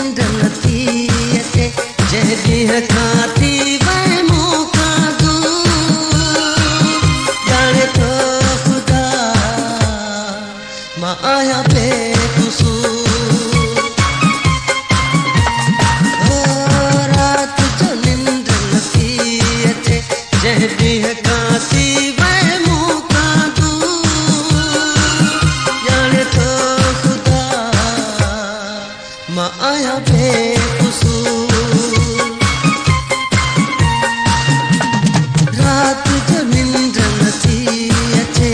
निंड नथी अचे जंहिं ॾींहं खां थी वई मूंखां दूर ॼाणे थो ख़ुदा मां आहियां बेक़सूर रात जो निंड नथी अचे जंहिं ॾींहं खां थी वई मूंखां दूर ॼाणे थो ख़ुदा मां आहियां बेक़सूर रात जो निंड नथी अचे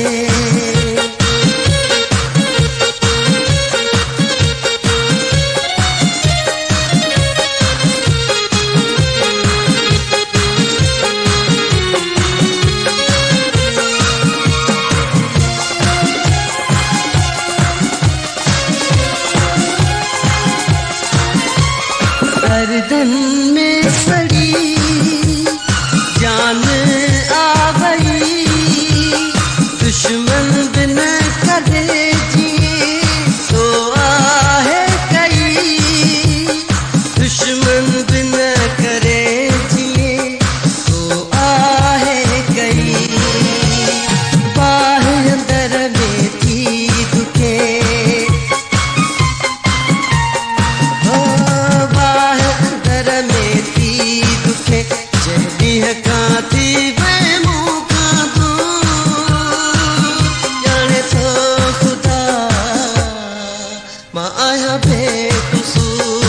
गर्दन में सड़ी जान आ गई दुश्मन बिन करे जिए तो आहे कई दुश्मन बिन करे जिए तो आहे कई बाह अंदर में थी दुखे जंहिं खां थी वई मूंखां दूर ॼाणे थो ख़ुदा मां आहियां बेक़सूर